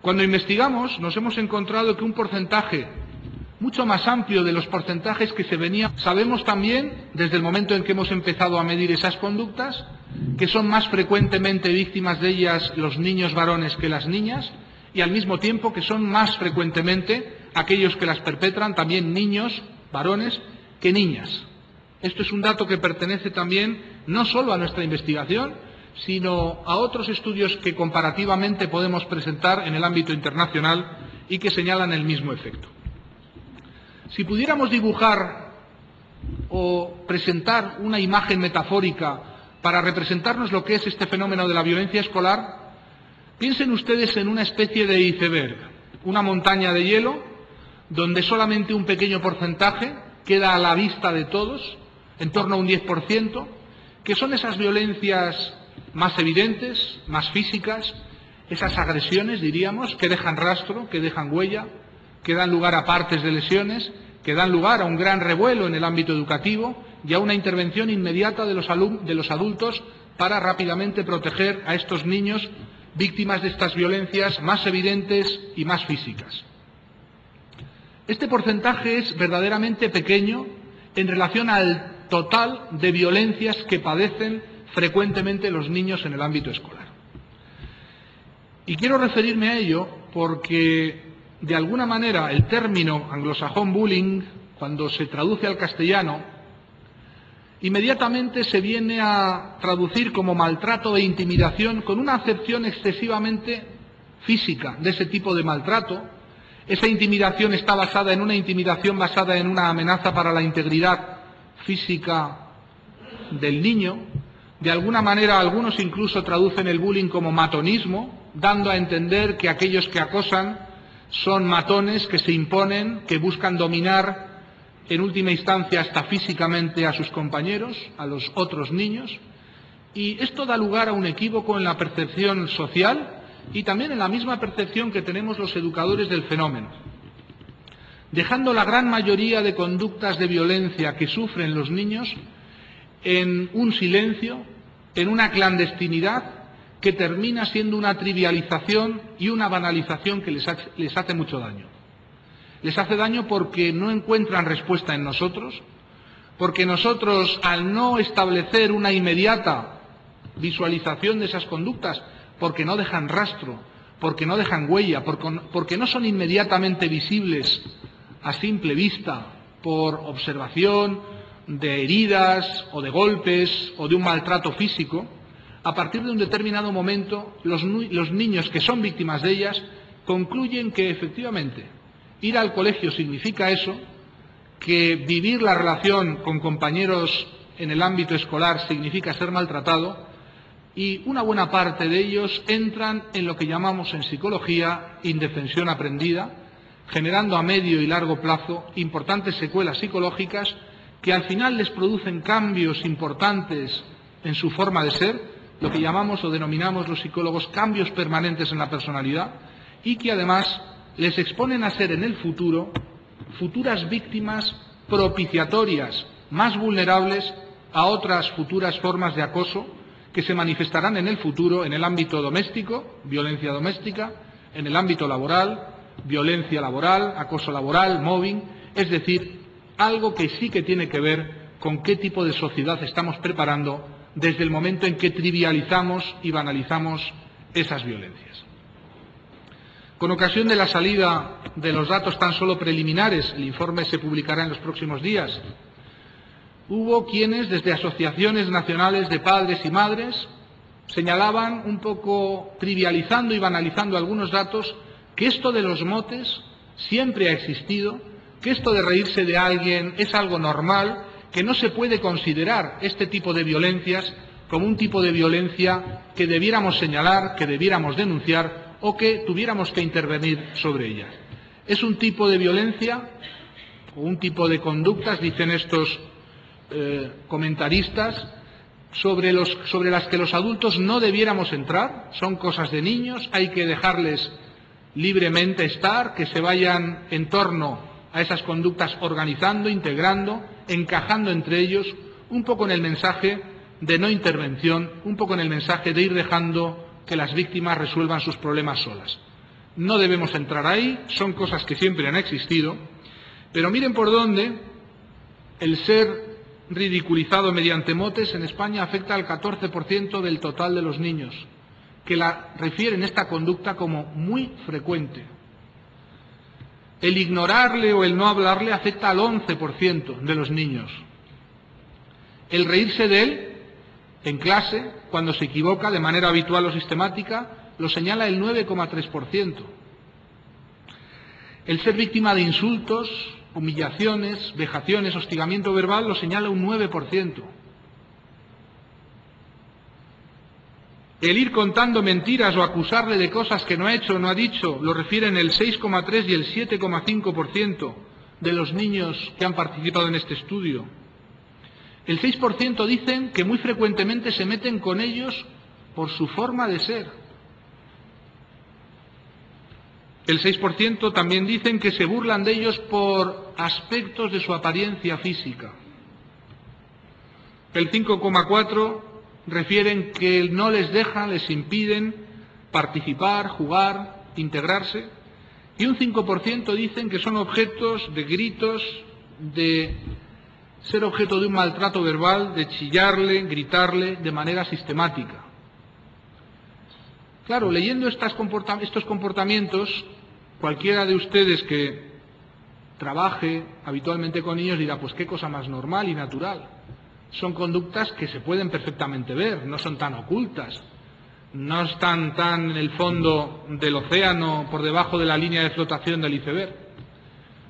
Cuando investigamos nos hemos encontrado que un porcentaje mucho más amplio de los porcentajes que se venían. Sabemos también, desde el momento en que hemos empezado a medir esas conductas, que son más frecuentemente víctimas de ellas los niños varones que las niñas, y al mismo tiempo que son más frecuentemente aquellos que las perpetran también niños varones que niñas. Esto es un dato que pertenece también no solo a nuestra investigación, sino a otros estudios que comparativamente podemos presentar en el ámbito internacional y que señalan el mismo efecto. Si pudiéramos dibujar o presentar una imagen metafórica para representarnos lo que es este fenómeno de la violencia escolar, piensen ustedes en una especie de iceberg, una montaña de hielo donde solamente un pequeño porcentaje queda a la vista de todos, en torno a un 10%, que son esas violencias más evidentes, más físicas, esas agresiones, diríamos, que dejan rastro, que dejan huella, que dan lugar a partes de lesiones, que dan lugar a un gran revuelo en el ámbito educativo y a una intervención inmediata de los adultos para rápidamente proteger a estos niños víctimas de estas violencias más evidentes y más físicas. Este porcentaje es verdaderamente pequeño en relación al total de violencias que padecen frecuentemente los niños en el ámbito escolar. Y quiero referirme a ello porque, de alguna manera, el término anglosajón bullying, cuando se traduce al castellano, inmediatamente se viene a traducir como maltrato e intimidación con una acepción excesivamente física de ese tipo de maltrato. Esa intimidación está basada en una intimidación basada en una amenaza para la integridad física del niño. De alguna manera, algunos incluso traducen el bullying como matonismo, dando a entender que aquellos que acosan son matones que se imponen, que buscan dominar en última instancia hasta físicamente a sus compañeros, a los otros niños. Y esto da lugar a un equívoco en la percepción social y también en la misma percepción que tenemos los educadores del fenómeno, dejando la gran mayoría de conductas de violencia que sufren los niños en un silencio, en una clandestinidad que termina siendo una trivialización y una banalización que les hace mucho daño. Les hace daño porque no encuentran respuesta en nosotros, porque nosotros, al no establecer una inmediata visualización de esas conductas, porque no dejan rastro, porque no dejan huella, porque no son inmediatamente visibles a simple vista por observación de heridas o de golpes o de un maltrato físico, a partir de un determinado momento los niños que son víctimas de ellas concluyen que efectivamente ir al colegio significa eso, que vivir la relación con compañeros en el ámbito escolar significa ser maltratado, y una buena parte de ellos entran en lo que llamamos en psicología indefensión aprendida, generando a medio y largo plazo importantes secuelas psicológicas que al final les producen cambios importantes en su forma de ser, lo que llamamos o denominamos los psicólogos cambios permanentes en la personalidad, y que además les exponen a ser en el futuro futuras víctimas propiciatorias más vulnerables a otras futuras formas de acoso que se manifestarán en el futuro en el ámbito doméstico, violencia doméstica, en el ámbito laboral, violencia laboral, acoso laboral, mobbing, es decir, algo que sí que tiene que ver con qué tipo de sociedad estamos preparando desde el momento en que trivializamos y banalizamos esas violencias. Con ocasión de la salida de los datos tan solo preliminares, el informe se publicará en los próximos días, hubo quienes, desde asociaciones nacionales de padres y madres, señalaban, un poco trivializando y banalizando algunos datos, que esto de los motes siempre ha existido, que esto de reírse de alguien es algo normal, que no se puede considerar este tipo de violencias como un tipo de violencia que debiéramos señalar, que debiéramos denunciar o que tuviéramos que intervenir sobre ellas. Es un tipo de violencia o un tipo de conductas, dicen estos comentaristas, sobre las que los adultos no debiéramos entrar, son cosas de niños, hay que dejarles libremente estar, que se vayan en torno a esas conductas organizando, integrando, encajando entre ellos, un poco en el mensaje de no intervención, un poco en el mensaje de ir dejando que las víctimas resuelvan sus problemas solas. No debemos entrar ahí, son cosas que siempre han existido, pero miren por dónde el ser ridiculizado mediante motes en España afecta al 14% del total de los niños, que refieren esta conducta como muy frecuente. El ignorarle o el no hablarle afecta al 11% de los niños. El reírse de él en clase, cuando se equivoca de manera habitual o sistemática, lo señala el 9,3%. El ser víctima de insultos, humillaciones, vejaciones, hostigamiento verbal lo señala un 9%. El ir contando mentiras o acusarle de cosas que no ha hecho o no ha dicho lo refieren el 6,3 y el 7,5% de los niños que han participado en este estudio. El 6% dicen que muy frecuentemente se meten con ellos por su forma de ser. El 6% también dicen que se burlan de ellos por aspectos de su apariencia física. El 5,4% refieren que no les dejan, les impiden participar, jugar, integrarse. Y un 5% dicen que son objetos de gritos, de ser objeto de un maltrato verbal, de chillarle, gritarle de manera sistemática. Claro, leyendo estos comportamientos, cualquiera de ustedes que trabaje habitualmente con niños dirá, pues qué cosa más normal y natural. Son conductas que se pueden perfectamente ver, no son tan ocultas, no están tan en el fondo del océano, por debajo de la línea de flotación del iceberg.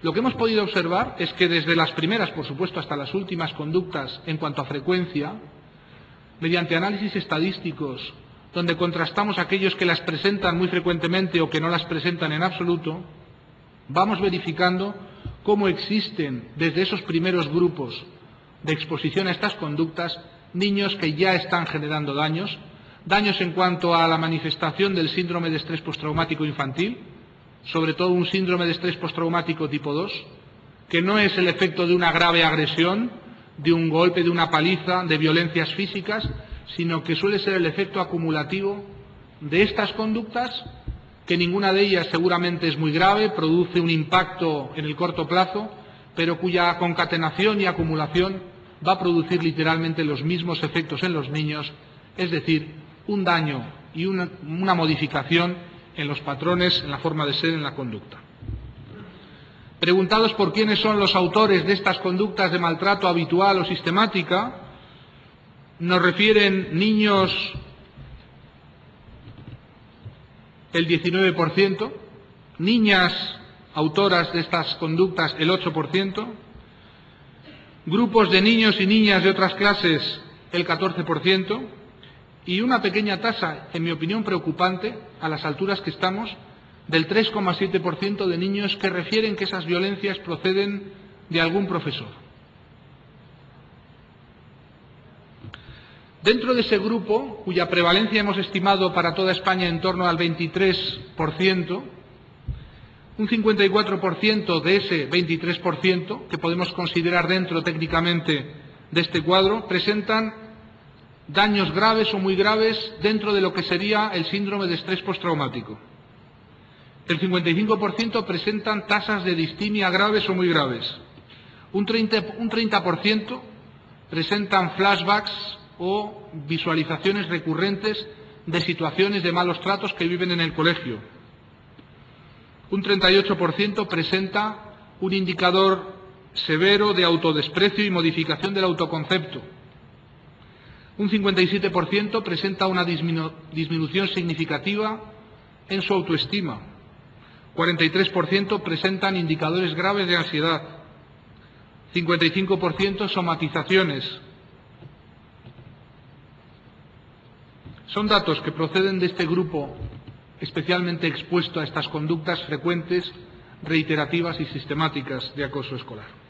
Lo que hemos podido observar es que desde las primeras, por supuesto, hasta las últimas conductas en cuanto a frecuencia, mediante análisis estadísticos, donde contrastamos aquellos que las presentan muy frecuentemente o que no las presentan en absoluto, vamos verificando cómo existen desde esos primeros grupos de exposición a estas conductas niños que ya están generando daños en cuanto a la manifestación del síndrome de estrés postraumático infantil, sobre todo un síndrome de estrés postraumático tipo 2, que no es el efecto de una grave agresión, de un golpe, de una paliza, de violencias físicas, sino que suele ser el efecto acumulativo de estas conductas, que ninguna de ellas seguramente es muy grave, produce un impacto en el corto plazo, pero cuya concatenación y acumulación va a producir literalmente los mismos efectos en los niños, es decir, un daño y una modificación en los patrones, en la forma de ser, en la conducta. Preguntados por quiénes son los autores de estas conductas de maltrato habitual o sistemática, nos refieren niños el 19%, niñas autoras de estas conductas el 8%, grupos de niños y niñas de otras clases el 14%, y una pequeña tasa, en mi opinión preocupante, a las alturas que estamos, del 3,7% de niños que refieren que esas violencias proceden de algún profesor. Dentro de ese grupo, cuya prevalencia hemos estimado para toda España en torno al 23%, un 54% de ese 23%, que podemos considerar dentro técnicamente de este cuadro, presentan daños graves o muy graves dentro de lo que sería el síndrome de estrés postraumático. El 55% presentan tasas de distimia graves o muy graves. Un 30% presentan flashbacks o visualizaciones recurrentes de situaciones de malos tratos que viven en el colegio. Un 38% presenta un indicador severo de autodesprecio y modificación del autoconcepto. Un 57% presenta una disminución significativa en su autoestima. 43% presentan indicadores graves de ansiedad. 55% somatizaciones. Son datos que proceden de este grupo especialmente expuesto a estas conductas frecuentes, reiterativas y sistemáticas de acoso escolar.